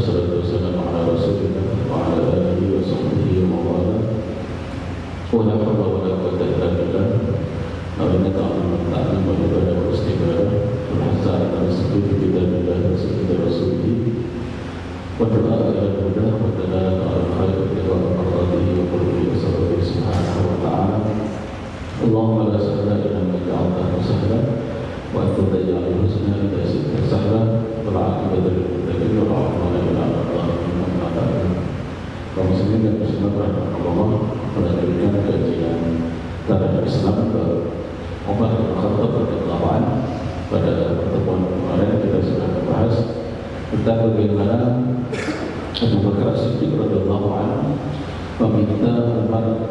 wassalatu wassalamu ala rasulillah wa ala alihi wa sahbihi wa mawala wa la hawla wa la quwwata illa billah awalnya ta'ala ta'ala wa ibadah wa istighfar wa hasana wa sujud bidabillah wa sujud rasulih wa doa ila huda wa dalal ala khair wa maradihi wa qurbi wa sallallahu subhanahu wa ta'ala Allahumma la sahla illa ma ja'altahu sahla wa anta taj'alul husna idza shi'ta sahla wal 'aqibatu lil muttaqin wa la hawla illa billah. Kaum muslimin dan muslimat rahimakumullah, melanjutkan kajian tarikh Islam ke Umar bin Khattab radhiyallahu anhu. Pada pertemuan kemarin kita sudah membahas tentang bagaimana Abu Bakar As-Siddiq radhiyallahu anhu meminta Umar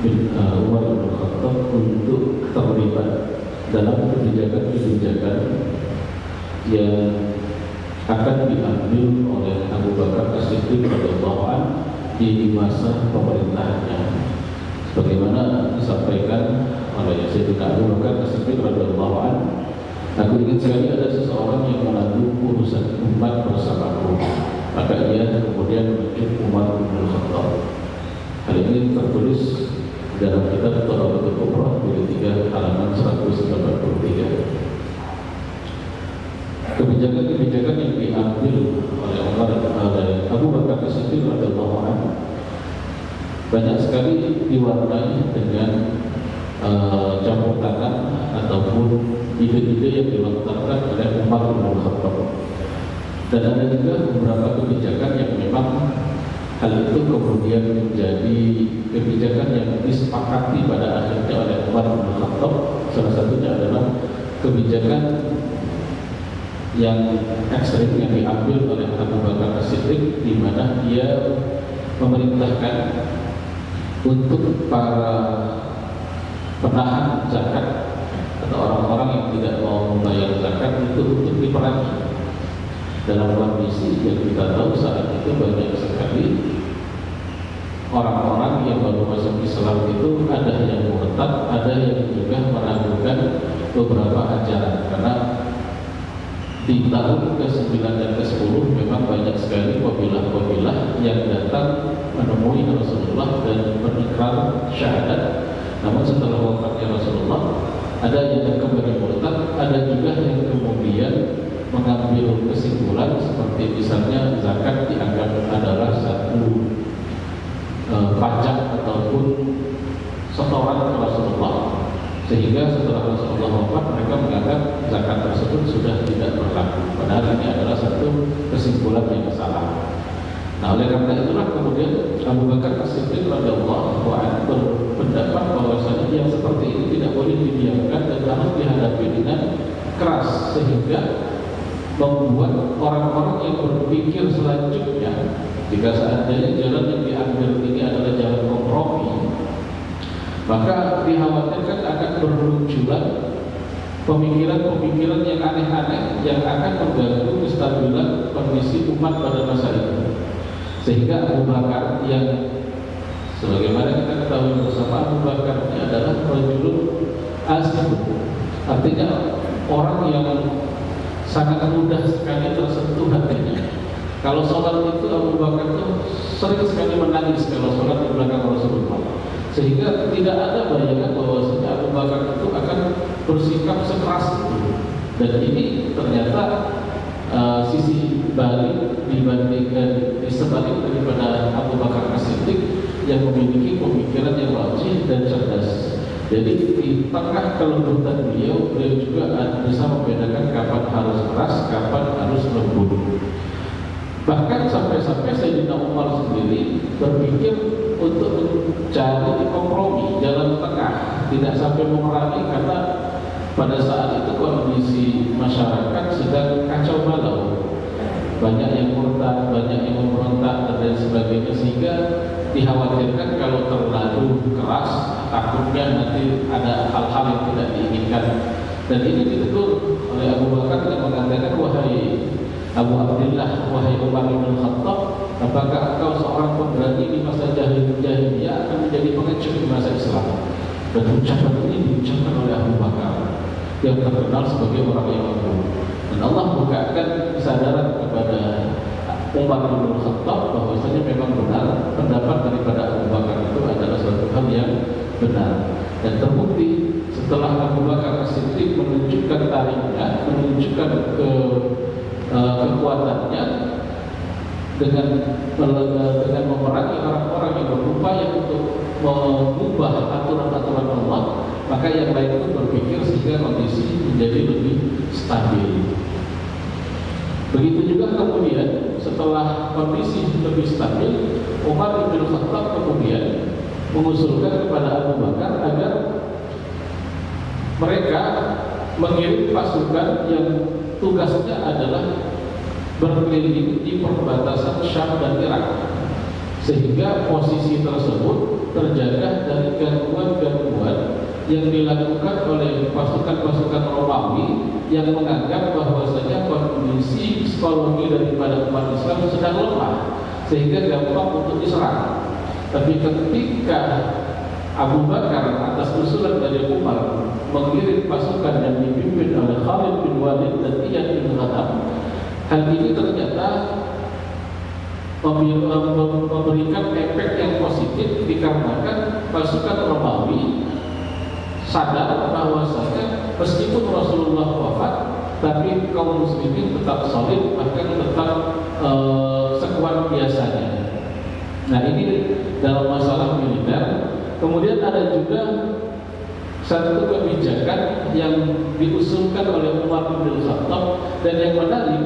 bin Khattab untuk terlibat dalam kebijakan-kebijakan yang akan diambil oleh Abu Bakar As-Siddiq radhiyallahu anhu di masa pemerintahannya, sebagaimana disampaikan oleh Sayyidina Abu Bakar As-Siddiq radhiyallahu anhu. Aku ingat sekali ada seseorang yang menanggung urusan umat bersamaku, maka ia kemudian menunjuk Umar bin Khattab. Hal ini tertulis dalam kitab Thalabatul Kubra jilid 3 halaman 183. Kebijakan-kebijakan yang diambil oleh Abu Bakar As-Siddiq radhiyallahu anhu banyak sekali diwarnai dengan campur tangan ataupun ide-ide yang dilontarkan oleh Umar bin Khattab. Dan ada juga beberapa kebijakan yang memang hal itu kemudian menjadi kebijakan yang disepakati pada akhirnya oleh Umar bin Khattab. Salah satunya adalah kebijakan yang ekstrim yang diambil oleh Abu Bakar As-Siddiq, di mana dia memerintahkan untuk para penahan zakat atau orang-orang yang tidak mau membayar zakat itu untuk diperangi. Dalam kondisi yang kita tahu saat itu banyak sekali orang-orang yang baru masuk Islam itu ada yang murtad, ada yang juga meragukan beberapa ajaran, karena di tahun ke-9 dan ke-10 memang banyak sekali kabilah-kabilah yang datang menemui Rasulullah dan berikrar syahadat. Namun setelah wafatnya Rasulullah, ada yang kembali murtad, ada juga yang kemudian mengambil kesimpulan seperti misalnya zakat dianggap adalah satu pajak ataupun setoran ke Rasulullah, sehingga setelah Rasulullah wafat mereka menganggap zakat tersebut sudah tidak berlaku, padahal ini adalah satu kesimpulan yang salah. Nah, oleh karena itulah kemudian Abu Bakar As-Siddiq radhiyallahu anhu berpendapat bahwasanya yang seperti ini tidak boleh didiamkan dan harus dihadapi dengan keras, sehingga membuat orang-orang yang berpikir selanjutnya, jika seandainya jalan yang diambil ini adalah jalan kompromi, maka dikhawatirkan akan bermunculan pemikiran-pemikiran yang aneh-aneh yang akan mengganggu kestabilan kondisi umat pada masa itu. Sehingga Abu Bakar yang sebagaimana kita ketahui bersama, Abu Bakar ini adalah rajulun asif, artinya orang yang sangat mudah sekali tersentuh hatinya. Kalau sholat itu Abu Bakar itu sering sekali menangis kalau sholat di belakang Rasulullah, sehingga tidak ada bayangan bahwasanya Abu Bakar itu akan bersikap sekeras itu. Dan ini ternyata sisi balik dibandingkan sebalik daripada Abu Bakar As-Siddiq yang memiliki pemikiran yang logis dan cerdas. Jadi di tengah kelembutan beliau juga bisa membedakan kapan harus keras, kapan harus lembut. Bahkan sampai-sampai Sayyidina Umar sendiri berpikir untuk mencari kompromi, jalan tengah, tidak sampai memerangi, karena pada saat itu kondisi masyarakat sedang kacau balau, banyak yang murtad, banyak yang memberontak dan lain sebagainya, sehingga dikhawatirkan kalau terlalu keras takutnya nanti ada hal-hal yang tidak diinginkan. Dan ini ditegur oleh Abu Bakar yang mengatakan, wahai Abu Abdullah, wahai Umar bin Khattab, apakah engkau seorang pemberani di masa jahiliyah akan menjadi pengecut di masa Islam? Dan ucapan ini diucapkan oleh Abu Bakar yang terkenal sebagai orang yang lembut. Dan Allah bukakan kesadaran kepada Umar bin Khattab bahwasanya memang benar pendapat daripada Abu Bakar itu adalah suatu hal yang benar, dan terbukti setelah Abu Bakar As-Siddiq menunjukkan tariknya, menunjukkan kekuatannya dengan memerangi orang-orang yang berupaya untuk mengubah aturan-aturan Allah, maka yang lain itu berpikir sehingga kondisi menjadi lebih stabil. Begitu juga kemudian setelah kondisi lebih stabil, Umar bin Khattab kemudian mengusulkan kepada Abu Bakar agar mereka mengirim pasukan yang tugasnya adalah berkeliling di perbatasan Syam dan Irak, sehingga posisi tersebut terjaga dari gangguan-gangguan yang dilakukan oleh pasukan-pasukan Romawi yang menganggap bahwasanya kondisi psikologi daripada umat Islam sedang lemah sehingga gampang untuk diserang. Tapi ketika Abu Bakar atas usulan dari Umar mengirim pasukan yang dipimpin oleh Khalid bin Walid dan Iyad bin Ghanam, hal ini ternyata memberikan efek yang positif dikarenakan pasukan Romawi sadar bahwasanya meskipun Rasulullah wafat, tapi kaum muslimin tetap solid, bahkan tetap sekuat biasanya. Nah, ini dalam masalah militer. Kemudian ada juga satu kebijakan yang diusulkan oleh Umar bin Khattab, dan yang menarik,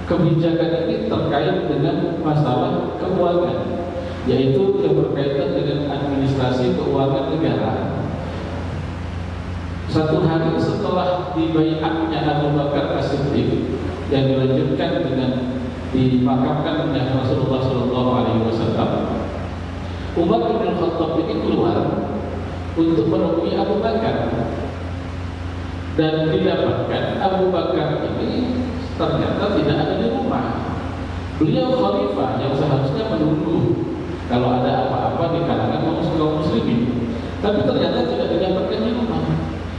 kebijakan ini terkait dengan masalah keuangan, yaitu yang berkaitan dengan administrasi keuangan negara. Satu hari setelah dibaiatnya Abu Bakar As-Siddiq yang dilanjutkan dengan dimakamkannya Rasulullah SAW, Umar bin Khattab ini keluar untuk menemui Abu Bakar, dan didapatkan Abu Bakar ini ternyata tidak ada di rumah. Beliau khalifah yang seharusnya menunggu kalau ada apa-apa di kalangan kaum muslimin, tapi ternyata tidak didapatkan di rumah.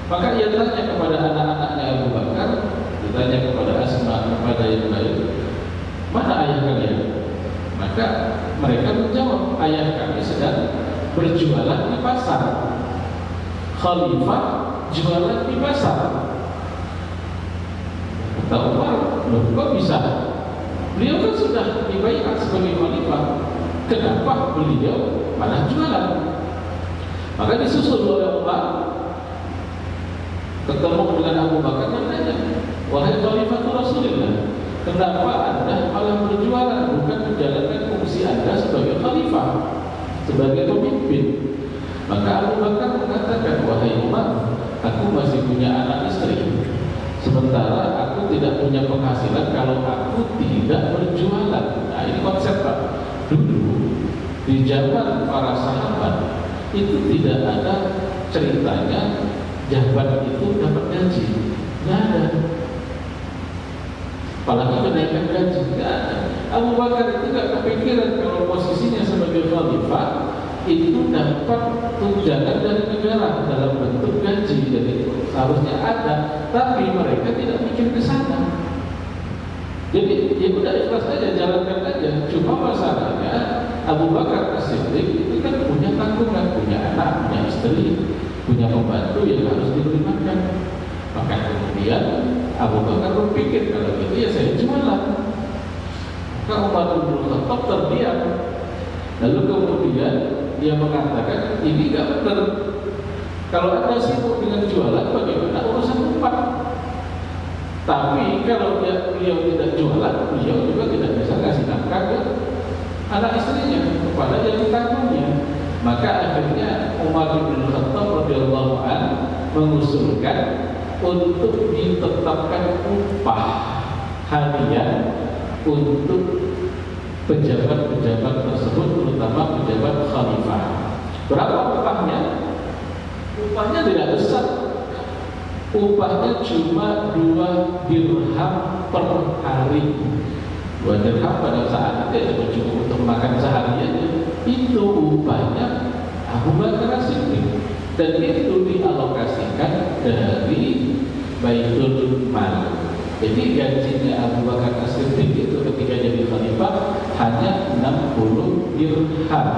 Maka ia tanya kepada anak-anaknya Abu Bakar, ditanya kepada Asma, kepada yang lain, mana ayah kalian? Maka mereka menjawab, ayah kami sedang berjualan di pasar. Khalifah jualan di pasar. Kata Umar, loh kok bisa? Beliau kan sudah dibaiat sebagai khalifah, kenapa beliau malah jualan? Maka disusul oleh Umar, ketemu dengan Abu Bakar dan tanya, wahai Khalifah Rasulullah, kenapa Anda malah berjualan, bukan menjalankan fungsi Anda sebagai khalifah, sebagai pemimpin? Maka Abu Bakar mengatakan, wahai Umar, aku masih punya anak istri, sementara aku tidak punya penghasilan kalau aku tidak berjualan. Nah, ini konsep Pak. Dulu di zaman para sahabat itu tidak ada ceritanya jabat itu dapat gaji, nggak ada. Apalagi kenaikan gaji, nggak ada. Abu Bakar itu nggak kepikiran kalau posisinya sebagai khalifah itu dapat tunjangan dari negara dalam bentuk gaji, dan itu seharusnya ada, tapi mereka tidak mikir ke sana. Jadi ya udah ikhlas aja, jalankan aja. Cuma masalahnya Abu Bakar As-Siddiq itu kan punya tanggungan, punya anak, punya istri, punya pembantu yang harus diberi makan. Maka kemudian Abu Bakar berpikir, kalau gitu ya saya jualan. Maka Umar bin Khattab terdiam. Lalu kemudian dia mengatakan, ini gak benar. Kalau Anda sibuk dengan jualan, bagaimana urusan upah? Tapi kalau beliau tidak jualan, beliau juga tidak bisa kasih nafkah ke anak istrinya, kepada yang ditanggungnya. Maka akhirnya Umar bin Khattab radhiyallahu anhu mengusulkan untuk ditetapkan upah harian untuk pejabat-pejabat tersebut, terutama pejabat khalifah. Berapa upahnya? Upahnya tidak besar. Upahnya cuma 2 dirham per hari. 2 dirham pada saat itu ya cukup untuk makan seharian. Itu upahnya Abu Bakar As-Siddiq, dan itu dialokasikan dari Baitul Mal. Jadi gajinya Abu Bakar As-Siddiq itu ketika jadi khalifah hanya 60 dirham.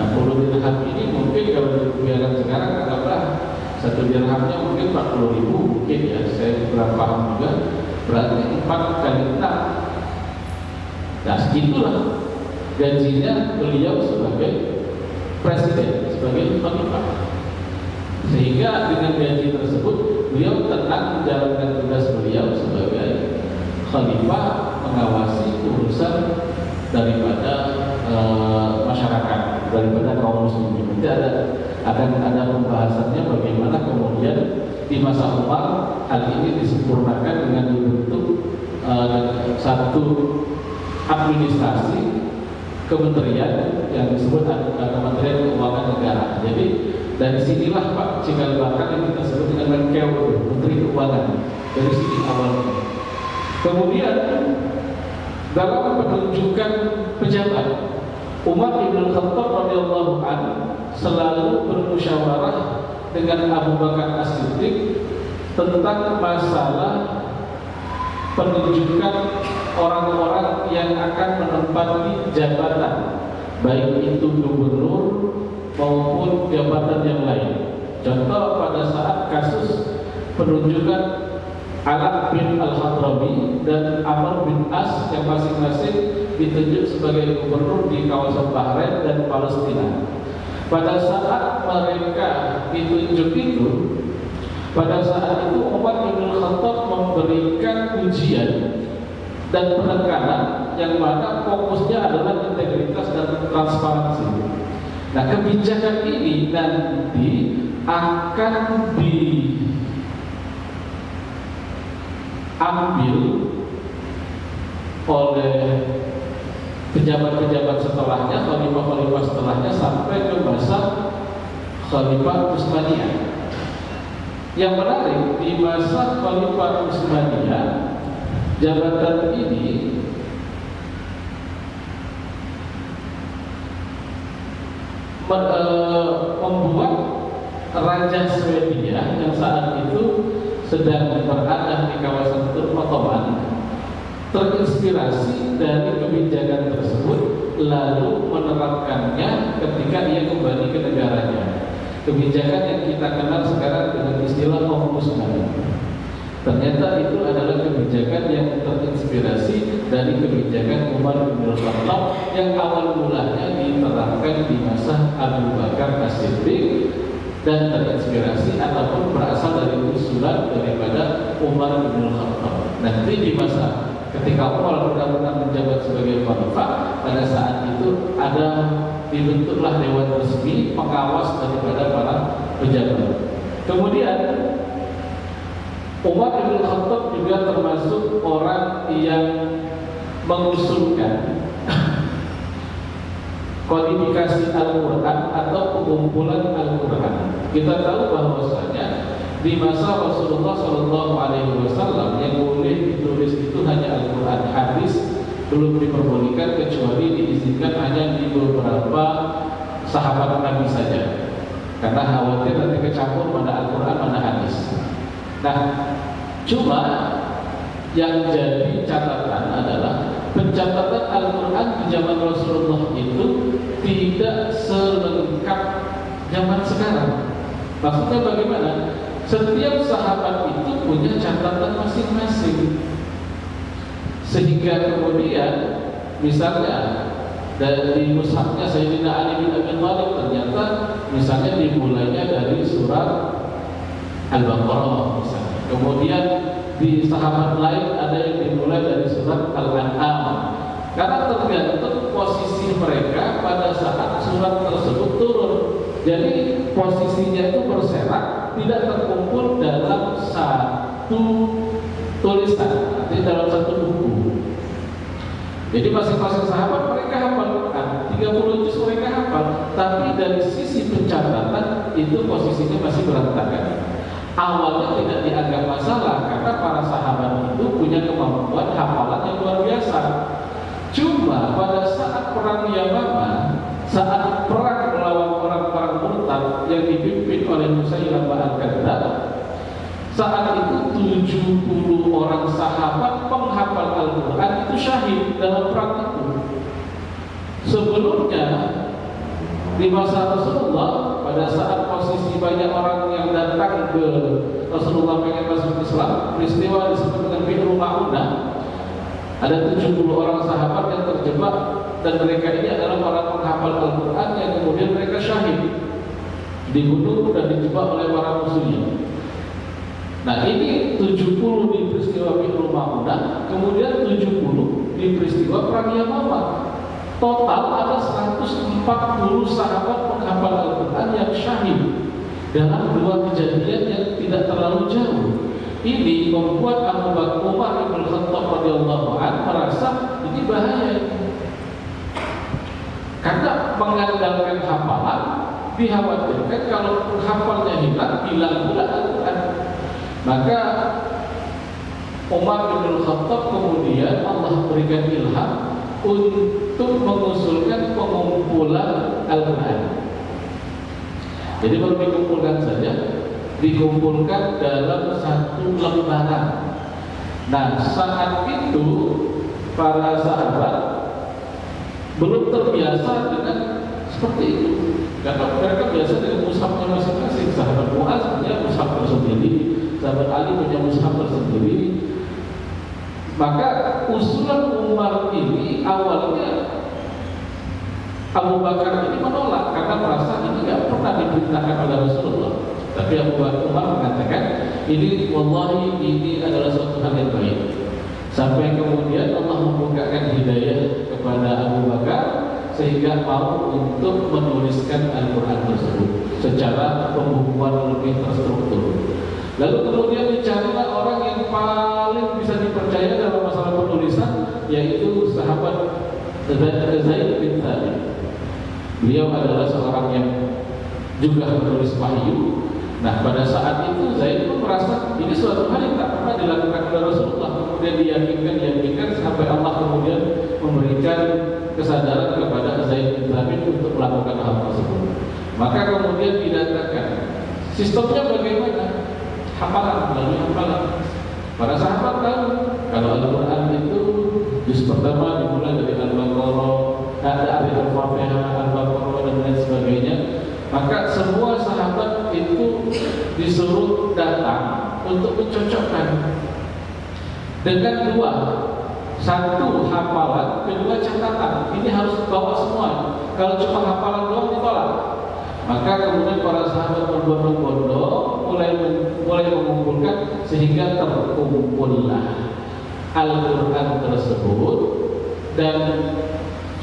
60 dirham ini mungkin kalau dirupiahkan sekarang anggaplah 1 dirhamnya mungkin 40.000 mungkin ya, saya kurang paham juga. Berarti 4 kali 6. Nah segitulah gajinya beliau sebagai presiden, sebagai khalifah. Sehingga dengan gaji tersebut beliau tenang menjalankan tugas beliau sebagai khalifah, mengawasi urusan daripada masyarakat, daripada kaum muslimin. Nanti akan ada pembahasannya bagaimana kemudian di masa Umar hal ini disempurnakan dengan dibentuk satu administrasi kementerian yang disebut Kementerian Keuangan Negara. Jadi dari sinilah Pak Cikal Bakal yang kita sebut dengan Menkeu, Menteri Keuangan. Dari sini awalnya. Kemudian dalam penunjukan pejabat, Umar bin Khattab radhiyallahu anhu selalu bermusyawarah dengan Abu Bakar As-Siddiq tentang masalah penunjukan orang-orang yang akan menempati jabatan, baik itu gubernur maupun jabatan yang lain. Contoh pada saat kasus penunjukan Ala bin Al-Hadrami dan Amr bin As yang masing-masing ditunjuk sebagai gubernur di kawasan Bahrain dan Palestina. Pada saat mereka ditunjuk itu, pada saat itu Umar bin Khattab memberikan ujian dan penekanan yang mana fokusnya adalah integritas dan transparansi. Nah, kebijakan ini nanti akan diambil oleh pejabat-pejabat setelahnya, khalifah-khalifah setelahnya sampai ke masa Khalifah Utsmaniyah. Yang menarik, di masa Khalifah Utsmaniyah jabatan ini membuat Raja Swedia yang saat itu sedang berada di kawasan Turki Ottoman terinspirasi dari kebijakan tersebut, lalu menerapkannya ketika ia kembali ke negaranya. Kebijakan yang kita kenal sekarang dengan istilah ombudsman. Ternyata itu adalah kebijakan yang terinspirasi dari kebijakan Umar bin Khattab yang awal mulanya diterapkan di masa Abu Bakar As-Siddiq dan terinspirasi ataupun berasal dari usulan daripada Umar bin Khattab. Nanti di masa ketika Umar benar-benar menjabat sebagai khalifah, pada saat itu ada dibentuklah dewan resmi pengawas daripada para pejabat. Kemudian Umar bin Khattab juga termasuk orang yang mengusulkan kodifikasi Al-Quran atau pengumpulan Al-Quran. Kita tahu bahwasanya di masa Rasulullah SAW yang boleh ditulis itu hanya Al-Quran, hadis belum diperbolehkan kecuali diizinkan hanya di beberapa sahabat Nabi saja, karena khawatir nanti kecampur mana Al-Quran mana hadis. Nah, cuma yang jadi catatan adalah pencatatan Al-Quran di zaman Rasulullah itu tidak selengkap zaman sekarang. Maksudnya bagaimana? Setiap sahabat itu punya catatan masing-masing, sehingga kemudian misalnya dari mushafnya Sayyidina Ali bin Abi Thalib ternyata misalnya dimulainya dari surat Al-Baqarah misalnya. Kemudian di sahabat lain ada yang dimulai dari surat Al-An'am, karena tergantung posisi mereka pada saat surat tersebut turun. Jadi posisinya itu berserak, tidak terkumpul dalam satu tulisan, artinya dalam satu buku. Jadi masing-masing sahabat mereka hafal Quran, 30 juz mereka hafal, tapi dari sisi pencatatan itu posisinya masih berantakan. Awalnya tidak dianggap masalah karena para sahabat itu punya kemampuan hafalan yang luar biasa. Cuma pada saat perang Yamamah, saat perang melawan orang-orang murtad yang dipimpin oleh Musailamah Al-Kadzdzab, saat itu 70 orang sahabat penghafal Al-Quran itu syahid dalam perang itu. Sebelumnya di masa Rasulullah, pada saat posisi banyak orang yang datang ke Rasulullah pengen masuk Islam, peristiwa disebut dengan Bi'ru Ma'unah. Ada 70 orang sahabat yang terjebak, dan mereka ini adalah para penghafal Al-Quran yang kemudian mereka syahid, dibunuh dan dijebak oleh para musuhnya. Nah, ini 70 di peristiwa Bi'ru Ma'unah, kemudian 70 di peristiwa Perang Yamamah. Total ada 140 sahabat penghafal Al-Quran yang syahid dalam dua kejadian yang tidak terlalu jauh. Ini membuat Abu Bakar Umar bin Khattab radhiyallahu anhu merasa ini bahaya, karena mengandalkan hafalan dikhawatirkan kalau penghafalnya hilang pula Al-Quran. Maka Umar bin Khattab kemudian Allah berikan ilham untuk mengusulkan pengumpulan Al-Quran. Jadi baru dikumpulkan saja, dikumpulkan dalam satu lembaran. Nah, saat itu para sahabat belum terbiasa dengan seperti itu, karena mereka biasa dengan mushafnya masing-masing. Sahabat Muaz punya mushaf tersendiri, sahabat Ali punya mushaf tersendiri. Maka usulan Umar ini awalnya Abu Bakar ini menolak karena merasa ini tidak pernah diperintahkan oleh Rasulullah. Tapi Abu Bakar Umar mengatakan ini wallahi ini adalah suatu hal yang baik. Sampai kemudian Allah membukakan hidayah kepada Abu Bakar sehingga mau untuk menuliskan Al-Quran tersebut secara pembukuan lebih terstruktur. Lalu kemudian dicarilah orang yang paling bisa dipercaya dalam masalah penulisan, yaitu sahabat Zaid bin Thabit. Beliau adalah seorang yang juga menulis wahyu. Nah, pada saat itu Zaid pun merasa ini suatu hal yang tak pernah dilakukan oleh Rasulullah. Kemudian diyakinkan sampai Allah kemudian memberikan kesadaran kepada Zaid bin Thabit untuk melakukan hal tersebut. Maka kemudian didatangkan. Sistemnya bagaimana? Hafalan, melalui hafalan. Para sahabat tahu kalau Al-Quran itu juz pertama dimulai dari Al-Baqarah, ada Al-Fatihah, Al-Baqarah dan lain sebagainya. Maka semua sahabat itu disuruh datang untuk mencocokkan dengan dua, satu hafalan, kedua catatan. Ini harus bawa semua. Kalau cuma hafalan doang ditolak. Maka kemudian para sahabat berbondong-bondong mulai mengumpulkan sehingga terkumpullah Al-Quran tersebut. Dan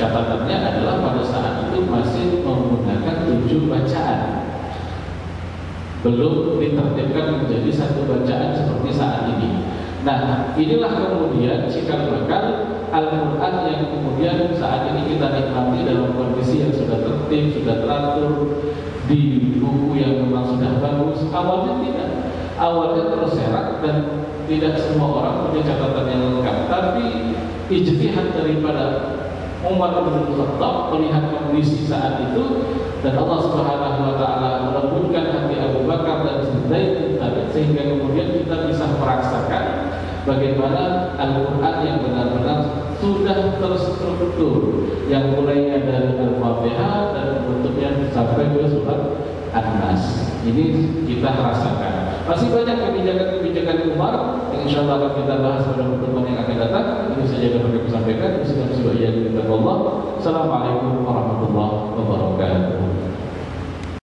catatannya adalah pada saat itu masih menggunakan 7 bacaan, belum ditertibkan menjadi satu bacaan seperti saat ini. Nah, inilah kemudian cikal bakal Al-Quran yang kemudian saat ini kita nikmati dalam kondisi yang sudah tertib, sudah teratur, di buku yang memang sudah bagus. Awalnya tidak, awalnya terserak dan tidak semua orang punya catatan yang lengkap. Tapi ijtihad daripada Umar bin Khattab melihat kondisi saat itu, dan Allah Subhanahu wa taala melembutkan hati Abu Bakar dan Zaid bin Thabit sehingga kemudian kita bisa merasakan bagaimana Al-Quran yang benar-benar sudah terstruktur, yang mulainya dari Al-Fatihah dan bentuknya sampai ke surat An-Nas. Ini kita rasakan. Masih banyak kebijakan-kebijakan Umar yang insya Allah akan kita bahas pada pertemuan yang akan datang. Ini saja yang dapat kami sampaikan. Assalamualaikum warahmatullahi wabarakatuh.